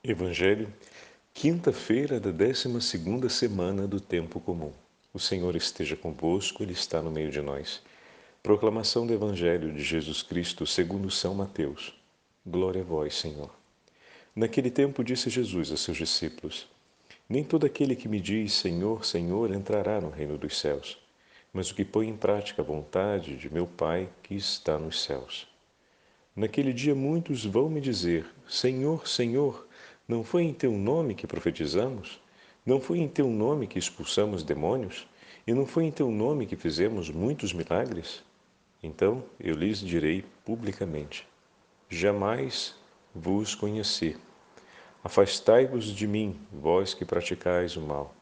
Evangelho, quinta-feira da 12ª semana do Tempo Comum. O Senhor esteja convosco, Ele está no meio de nós. Proclamação do Evangelho de Jesus Cristo segundo São Mateus. Glória a vós, Senhor. Naquele tempo disse Jesus a seus discípulos: Nem todo aquele que me diz Senhor, Senhor entrará no reino dos céus, mas o que põe em prática a vontade de meu Pai que está nos céus. Naquele dia muitos vão me dizer: Senhor, Senhor, não foi em teu nome que profetizamos? Não foi em teu nome que expulsamos demônios? E não foi em teu nome que fizemos muitos milagres? Então eu lhes direi publicamente: Jamais vos conheci. Afastai-vos de mim, vós que praticais o mal.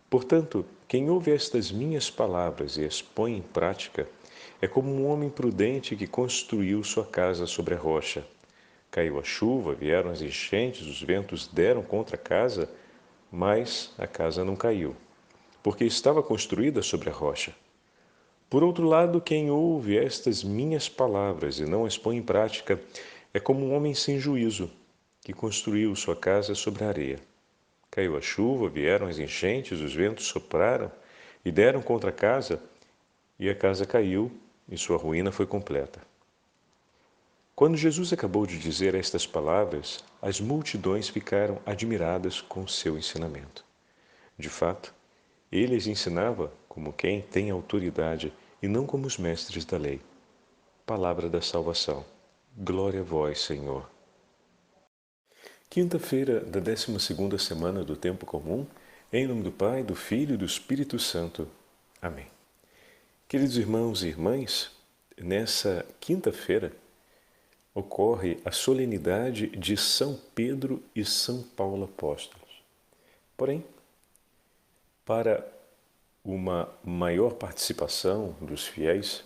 Portanto, quem ouve estas minhas palavras e as põe em prática é como um homem prudente que construiu sua casa sobre a rocha. Caiu a chuva, vieram as enchentes, os ventos deram contra a casa, mas a casa não caiu, porque estava construída sobre a rocha. Por outro lado, quem ouve estas minhas palavras e não as põe em prática é como um homem sem juízo, que construiu sua casa sobre a areia. Caiu a chuva, vieram as enchentes, os ventos sopraram e deram contra a casa, e a casa caiu, e sua ruína foi completa. Quando Jesus acabou de dizer estas palavras, as multidões ficaram admiradas com seu ensinamento. De fato, ele as ensinava como quem tem autoridade e não como os mestres da lei. Palavra da salvação. Glória a vós, Senhor. Quinta-feira da 12ª semana do Tempo Comum, em nome do Pai, do Filho e do Espírito Santo. Amém. Queridos irmãos e irmãs, nessa quinta-feira ocorre a solenidade de São Pedro e São Paulo apóstolos. Porém, para uma maior participação dos fiéis,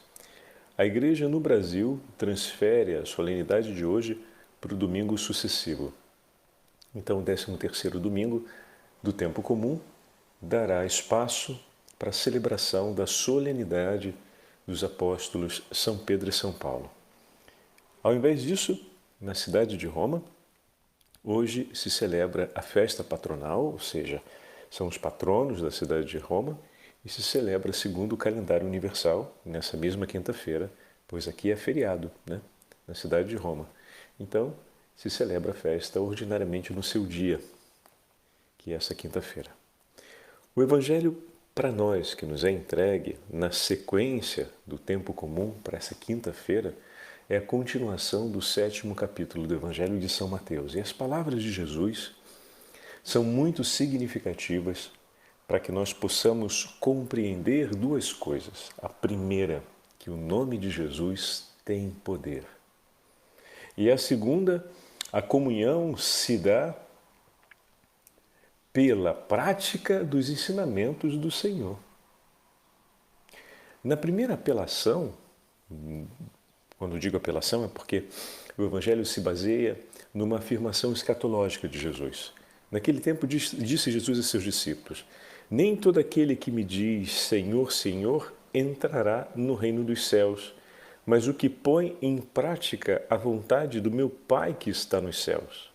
a Igreja no Brasil transfere a solenidade de hoje para o domingo sucessivo. Então, o 13º domingo do Tempo Comum dará espaço para a celebração da solenidade dos apóstolos São Pedro e São Paulo. Ao invés disso, na cidade de Roma, hoje se celebra a festa patronal, ou seja, são os patronos da cidade de Roma, e se celebra segundo o calendário universal, nessa mesma quinta-feira, pois aqui é feriado, né? Na cidade de Roma. Então, se celebra a festa ordinariamente no seu dia, que é essa quinta-feira. O Evangelho para nós, que nos é entregue na sequência do Tempo Comum para essa quinta-feira, é a continuação do 7º capítulo do Evangelho de São Mateus. E as palavras de Jesus são muito significativas para que nós possamos compreender duas coisas. A primeira, que o nome de Jesus tem poder. E a segunda, a comunhão se dá pela prática dos ensinamentos do Senhor. Na primeira apelação, quando digo apelação é porque o Evangelho se baseia numa afirmação escatológica de Jesus. Naquele tempo disse Jesus a seus discípulos: Nem todo aquele que me diz Senhor, Senhor entrará no reino dos céus, mas o que põe em prática a vontade do meu Pai que está nos céus.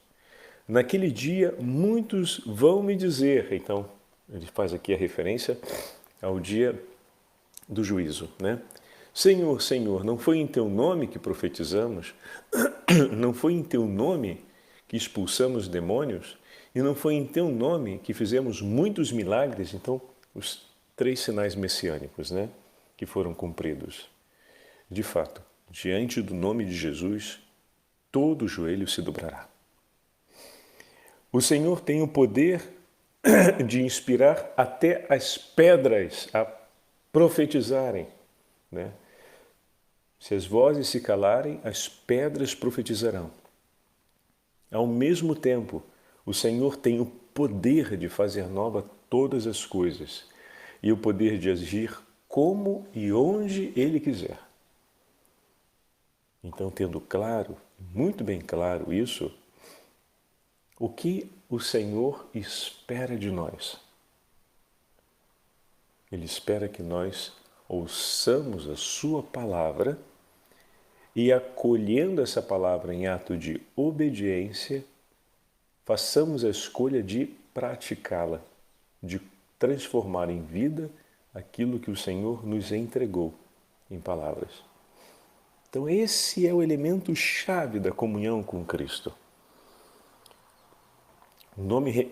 Naquele dia muitos vão me dizer, então ele faz aqui a referência ao dia do juízo, né? Senhor, Senhor, não foi em teu nome que profetizamos? Não foi em teu nome que expulsamos demônios? E não foi em teu nome que fizemos muitos milagres? Então, os 3 sinais messiânicos, né, que foram cumpridos. De fato, diante do nome de Jesus, todo joelho se dobrará. O Senhor tem o poder de inspirar até as pedras a profetizarem, né? Se as vozes se calarem, as pedras profetizarão. Ao mesmo tempo, o Senhor tem o poder de fazer nova todas as coisas e o poder de agir como e onde Ele quiser. Então, tendo claro, muito bem claro isso, o que o Senhor espera de nós? Ele espera que nós ouçamos a sua palavra e, acolhendo essa palavra em ato de obediência, façamos a escolha de praticá-la, de transformar em vida aquilo que o Senhor nos entregou em palavras. Então esse é o elemento chave da comunhão com Cristo.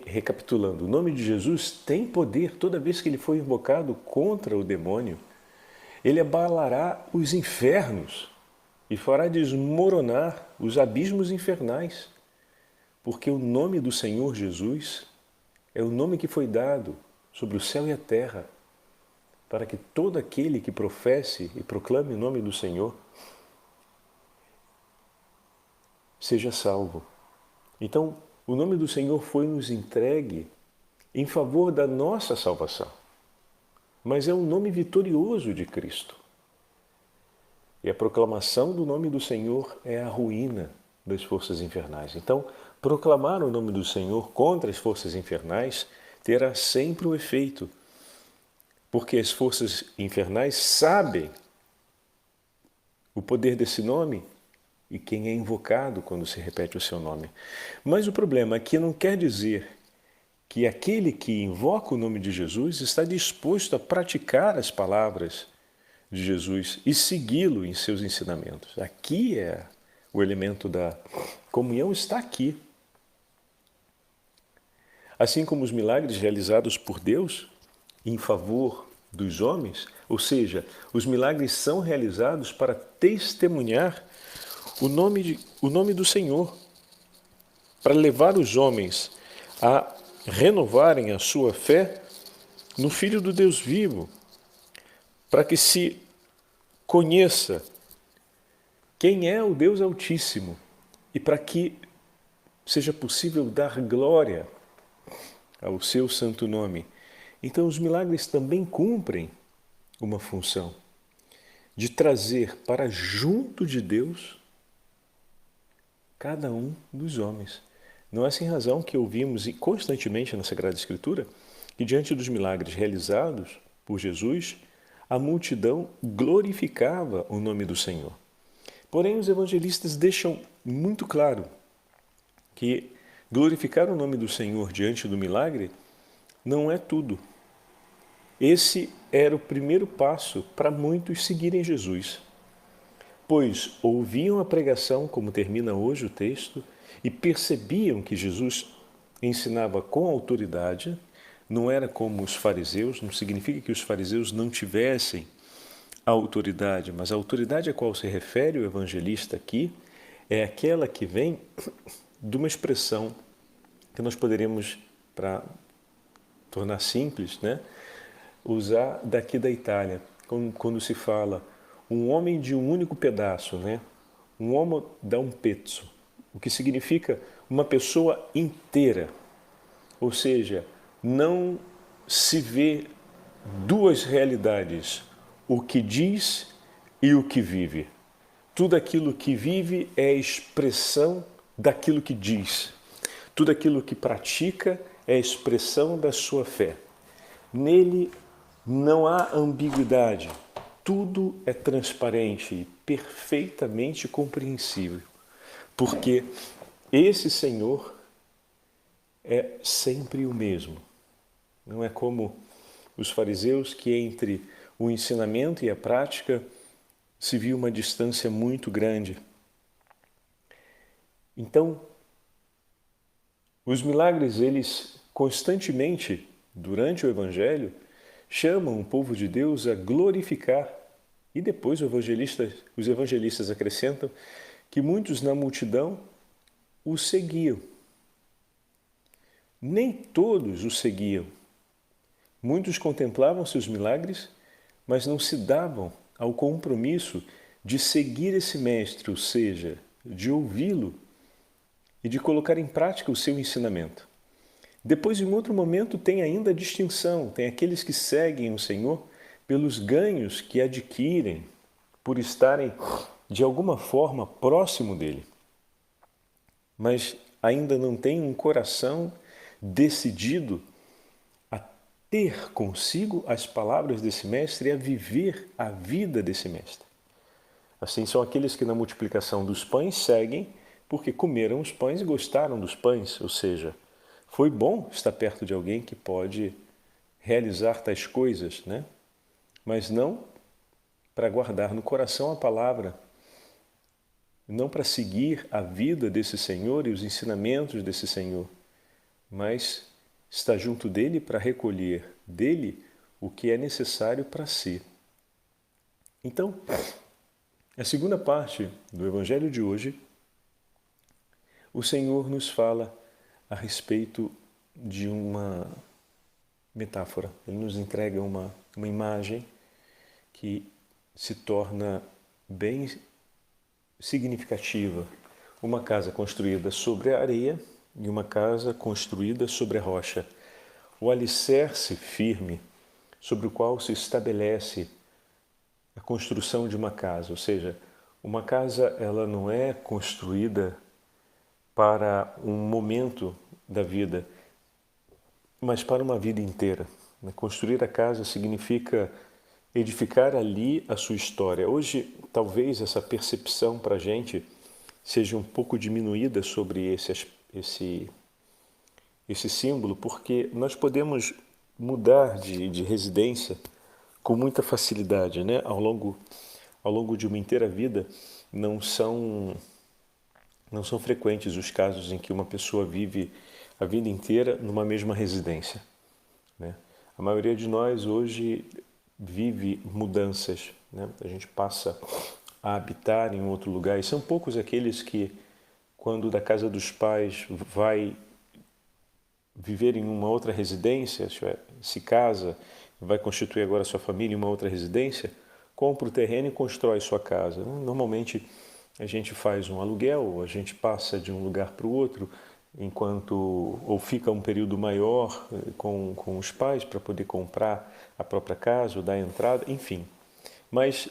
Recapitulando, o nome de Jesus tem poder. Toda vez que ele foi invocado contra o demônio, ele abalará os infernos e fará desmoronar os abismos infernais, porque o nome do Senhor Jesus é o nome que foi dado sobre o céu e a terra, para que todo aquele que professe e proclame o nome do Senhor seja salvo. Então, o nome do Senhor foi nos entregue em favor da nossa salvação, mas é o nome vitorioso de Cristo. E a proclamação do nome do Senhor é a ruína das forças infernais. Então, proclamar o nome do Senhor contra as forças infernais terá sempre o efeito, porque as forças infernais sabem o poder desse nome e quem é invocado quando se repete o seu nome. Mas o problema é que não quer dizer que aquele que invoca o nome de Jesus está disposto a praticar as palavras de Jesus e segui-lo em seus ensinamentos. Aqui é o elemento da comunhão, está aqui. Assim como os milagres realizados por Deus em favor dos homens, ou seja, os milagres são realizados para testemunhar o nome do Senhor, para levar os homens a renovarem a sua fé no Filho do Deus vivo, para que se conheça quem é o Deus Altíssimo e para que seja possível dar glória ao seu santo nome. Então os milagres também cumprem uma função de trazer para junto de Deus cada um dos homens. Não é sem razão que ouvimos constantemente na Sagrada Escritura que diante dos milagres realizados por Jesus, a multidão glorificava o nome do Senhor. Porém, os evangelistas deixam muito claro que glorificar o nome do Senhor diante do milagre não é tudo. Esse era o primeiro passo para muitos seguirem Jesus, pois ouviam a pregação, como termina hoje o texto, e percebiam que Jesus ensinava com autoridade. Não era como os fariseus, não significa que os fariseus não tivessem a autoridade, mas a autoridade a qual se refere o evangelista aqui é aquela que vem de uma expressão que nós poderíamos, para tornar simples, usar daqui da Itália, quando se fala um homem de um único pedaço, um uomo da un pezzo, o que significa uma pessoa inteira, ou seja, não se vê duas realidades, o que diz e o que vive. Tudo aquilo que vive é expressão daquilo que diz. Tudo aquilo que pratica é expressão da sua fé. Nele não há ambiguidade. Tudo é transparente e perfeitamente compreensível. Porque esse Senhor é sempre o mesmo. Não é como os fariseus que entre o ensinamento e a prática se viu uma distância muito grande. Então, os milagres, eles constantemente, durante o Evangelho, chamam o povo de Deus a glorificar. E depois os evangelistas acrescentam que muitos na multidão o seguiam. Nem todos o seguiam. Muitos contemplavam seus milagres, mas não se davam ao compromisso de seguir esse mestre, ou seja, de ouvi-lo e de colocar em prática o seu ensinamento. Depois, em outro momento, tem ainda a distinção, tem aqueles que seguem o Senhor pelos ganhos que adquirem por estarem, de alguma forma, próximo dele, mas ainda não têm um coração decidido a ter consigo as palavras desse mestre e a viver a vida desse mestre. Assim, são aqueles que na multiplicação dos pães seguem porque comeram os pães e gostaram dos pães, ou seja, foi bom estar perto de alguém que pode realizar tais coisas, né? Mas não para guardar no coração a palavra, não para seguir a vida desse Senhor e os ensinamentos desse Senhor, mas estar junto dele para recolher dele o que é necessário para si. Então, a segunda parte do Evangelho de hoje, o Senhor nos fala a respeito de uma metáfora. Ele nos entrega uma imagem que se torna bem significativa. Uma casa construída sobre a areia e uma casa construída sobre a rocha. O alicerce firme sobre o qual se estabelece a construção de uma casa, ou seja, uma casa ela não é construída para um momento da vida, mas para uma vida inteira. Construir a casa significa edificar ali a sua história. Hoje, talvez essa percepção para a gente seja um pouco diminuída sobre esse símbolo, porque nós podemos mudar de residência com muita facilidade, né? Ao longo de uma inteira vida, não são frequentes os casos em que uma pessoa vive a vida inteira numa mesma residência, né? A maioria de nós hoje vive mudanças, né? A gente passa a habitar em outro lugar e são poucos aqueles que, quando da casa dos pais vai viver em uma outra residência, se casa, vai constituir agora sua família em uma outra residência, compra o terreno e constrói sua casa. Normalmente a gente faz um aluguel, a gente passa de um lugar para o outro, ou fica um período maior com os pais para poder comprar a própria casa ou dar entrada, enfim. Mas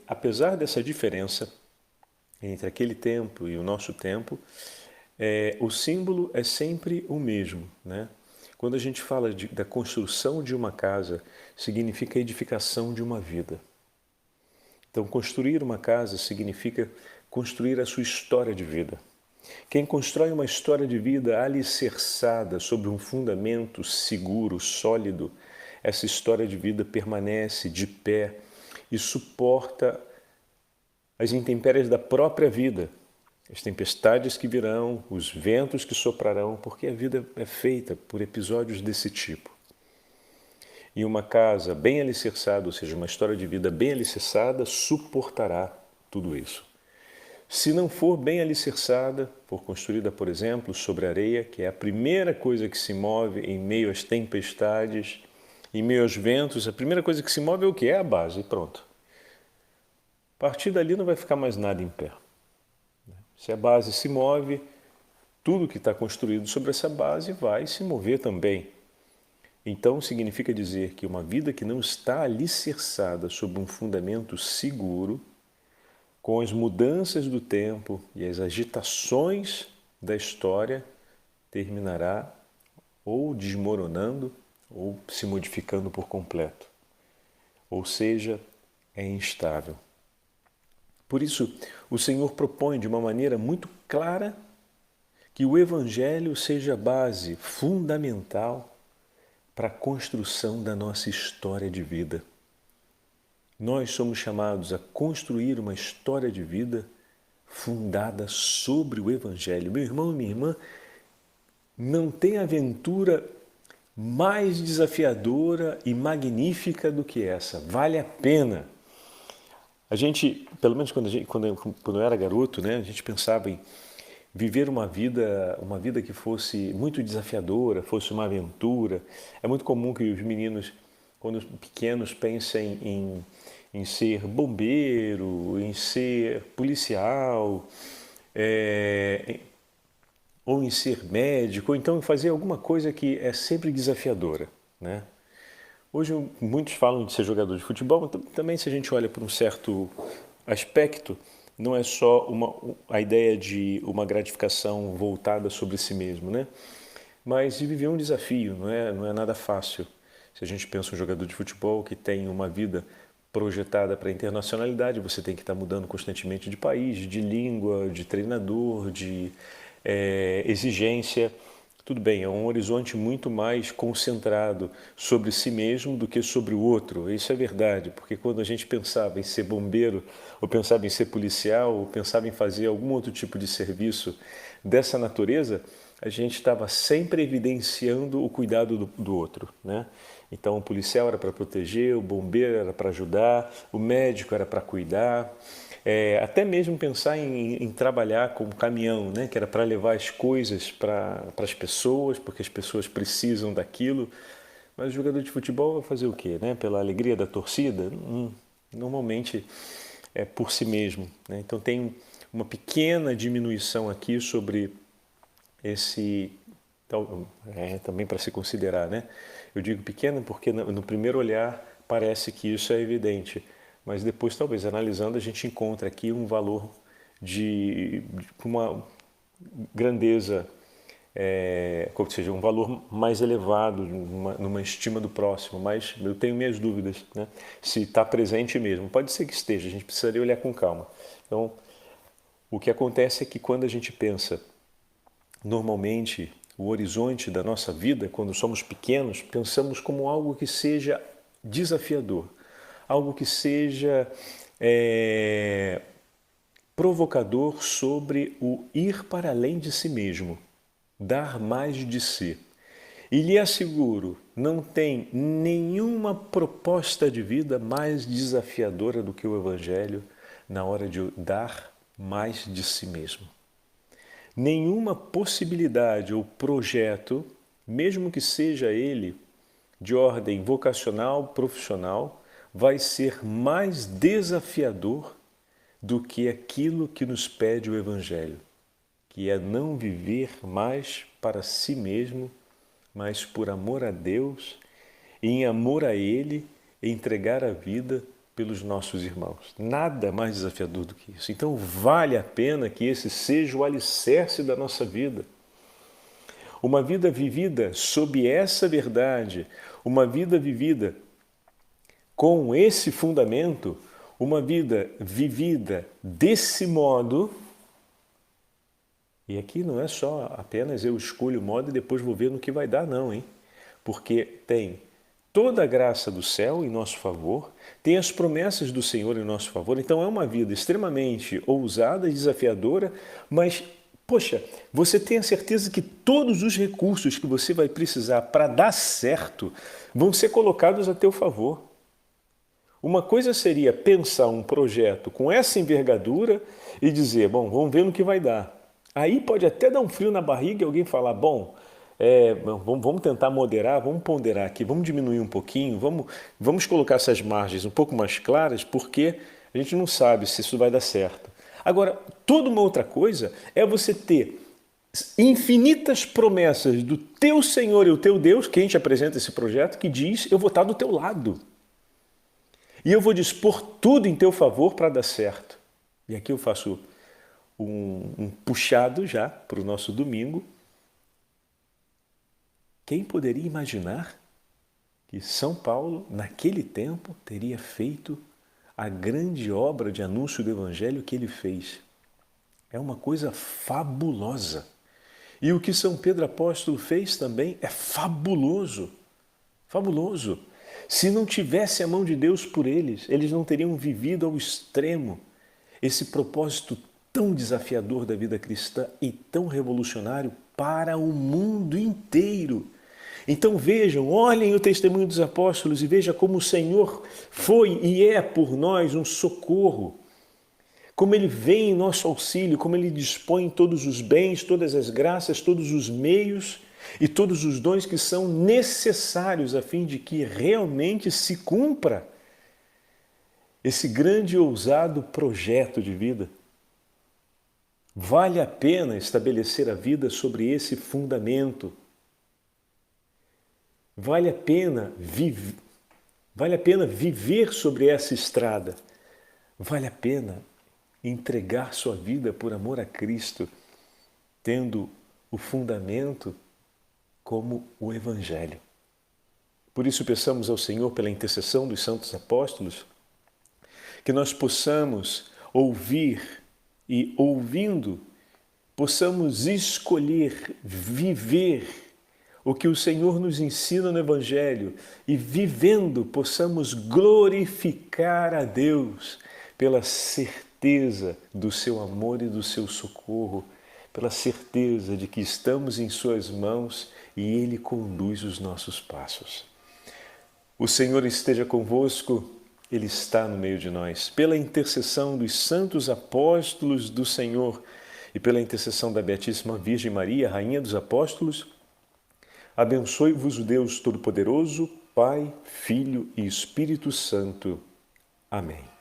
apesar dessa diferença entre aquele tempo e o nosso tempo, o símbolo é sempre o mesmo, né? Quando a gente fala da construção de uma casa, significa a edificação de uma vida. Então, construir uma casa significa construir a sua história de vida. Quem constrói uma história de vida alicerçada sobre um fundamento seguro, sólido, essa história de vida permanece de pé e suporta as intempéries da própria vida, as tempestades que virão, os ventos que soprarão, porque a vida é feita por episódios desse tipo. E uma casa bem alicerçada, ou seja, uma história de vida bem alicerçada, suportará tudo isso. Se não for bem alicerçada, for construída, por exemplo, sobre areia, que é a primeira coisa que se move em meio às tempestades, em meio aos ventos, a primeira coisa que se move é o quê? É a base, e pronto. A partir dali não vai ficar mais nada em pé. Se a base se move, tudo que está construído sobre essa base vai se mover também. Então significa dizer que uma vida que não está alicerçada sobre um fundamento seguro, com as mudanças do tempo e as agitações da história, terminará ou desmoronando ou se modificando por completo. Ou seja, é instável. Por isso, o Senhor propõe de uma maneira muito clara que o Evangelho seja a base fundamental para a construção da nossa história de vida. Nós somos chamados a construir uma história de vida fundada sobre o Evangelho. Meu irmão e minha irmã, não tem aventura mais desafiadora e magnífica do que essa. Vale a pena. A gente, pelo menos quando eu era garoto, né, a gente pensava em viver uma vida que fosse muito desafiadora, fosse uma aventura. É muito comum que os meninos, quando pequenos, pensem em ser bombeiro, em ser policial, ou em ser médico, ou então em fazer alguma coisa que é sempre desafiadora, né? Hoje muitos falam de ser jogador de futebol, também se a gente olha por um certo aspecto, não é só a ideia de uma gratificação voltada sobre si mesmo, né? Mas de viver um desafio, não é nada fácil. Se a gente pensa um jogador de futebol que tem uma vida projetada para a internacionalidade, você tem que estar mudando constantemente de país, de língua, de treinador, de exigência. Tudo bem, é um horizonte muito mais concentrado sobre si mesmo do que sobre o outro. Isso é verdade, porque quando a gente pensava em ser bombeiro, ou pensava em ser policial, ou pensava em fazer algum outro tipo de serviço dessa natureza, a gente estava sempre evidenciando o cuidado do outro, né? Então, o policial era para proteger, o bombeiro era para ajudar, o médico era para cuidar, até mesmo pensar em trabalhar com caminhão, né? Que era para levar as coisas para as pessoas, porque as pessoas precisam daquilo. Mas o jogador de futebol vai fazer o quê, né? Pela alegria da torcida? Normalmente é por si mesmo, né? Então tem uma pequena diminuição aqui sobre esse... também para se considerar, né? Eu digo pequena porque no primeiro olhar parece que isso é evidente, mas depois, talvez, analisando, a gente encontra aqui um valor de uma grandeza, ou seja, um valor mais elevado, numa estima do próximo, mas eu tenho minhas dúvidas, né? Se está presente mesmo. Pode ser que esteja, a gente precisaria olhar com calma. Então, o que acontece é que quando a gente pensa, normalmente, o horizonte da nossa vida, quando somos pequenos, pensamos como algo que seja desafiador, algo que seja provocador sobre o ir para além de si mesmo, dar mais de si. E lhe asseguro, não tem nenhuma proposta de vida mais desafiadora do que o Evangelho na hora de dar mais de si mesmo. Nenhuma possibilidade ou projeto, mesmo que seja ele de ordem vocacional, profissional, vai ser mais desafiador do que aquilo que nos pede o Evangelho, que é não viver mais para si mesmo, mas por amor a Deus e em amor a Ele, entregar a vida pelos nossos irmãos. Nada mais desafiador do que isso. Então vale a pena que esse seja o alicerce da nossa vida. Uma vida vivida sob essa verdade, uma vida vivida com esse fundamento, uma vida vivida desse modo. E aqui não é só apenas eu escolho o modo e depois vou ver no que vai dar, não, hein? Porque tem toda a graça do céu em nosso favor, tem as promessas do Senhor em nosso favor. Então é uma vida extremamente ousada e desafiadora, mas, poxa, você tem a certeza que todos os recursos que você vai precisar para dar certo vão ser colocados a teu favor. Uma coisa seria pensar um projeto com essa envergadura e dizer, bom, vamos ver no que vai dar. Aí pode até dar um frio na barriga e alguém falar, bom, vamos tentar moderar, vamos ponderar aqui, vamos diminuir um pouquinho, vamos colocar essas margens um pouco mais claras, porque a gente não sabe se isso vai dar certo. Agora, toda uma outra coisa é você ter infinitas promessas do teu Senhor e o teu Deus, quem te apresenta esse projeto, que diz, eu vou estar do teu lado. E eu vou dispor tudo em teu favor para dar certo. E aqui eu faço um puxado já para o nosso domingo. Quem poderia imaginar que São Paulo, naquele tempo, teria feito a grande obra de anúncio do Evangelho que ele fez? É uma coisa fabulosa. E o que São Pedro Apóstolo fez também é fabuloso. Fabuloso. Se não tivesse a mão de Deus por eles, eles não teriam vivido ao extremo esse propósito tão desafiador da vida cristã e tão revolucionário para o mundo inteiro. Então vejam, olhem o testemunho dos apóstolos e vejam como o Senhor foi e é por nós um socorro. Como Ele vem em nosso auxílio, como Ele dispõe todos os bens, todas as graças, todos os meios e todos os dons que são necessários a fim de que realmente se cumpra esse grande e ousado projeto de vida. Vale a pena estabelecer a vida sobre esse fundamento. Vale a pena viver sobre essa estrada. Vale a pena entregar sua vida por amor a Cristo, tendo o fundamento como o Evangelho. Por isso peçamos ao Senhor, pela intercessão dos santos apóstolos, que nós possamos ouvir e, ouvindo, possamos escolher viver o que o Senhor nos ensina no Evangelho e, vivendo, possamos glorificar a Deus pela certeza do seu amor e do seu socorro, pela certeza de que estamos em suas mãos e Ele conduz os nossos passos. O Senhor esteja convosco, Ele está no meio de nós. Pela intercessão dos santos apóstolos do Senhor e pela intercessão da Beatíssima Virgem Maria, Rainha dos Apóstolos, abençoe-vos o Deus Todo-Poderoso, Pai, Filho e Espírito Santo. Amém.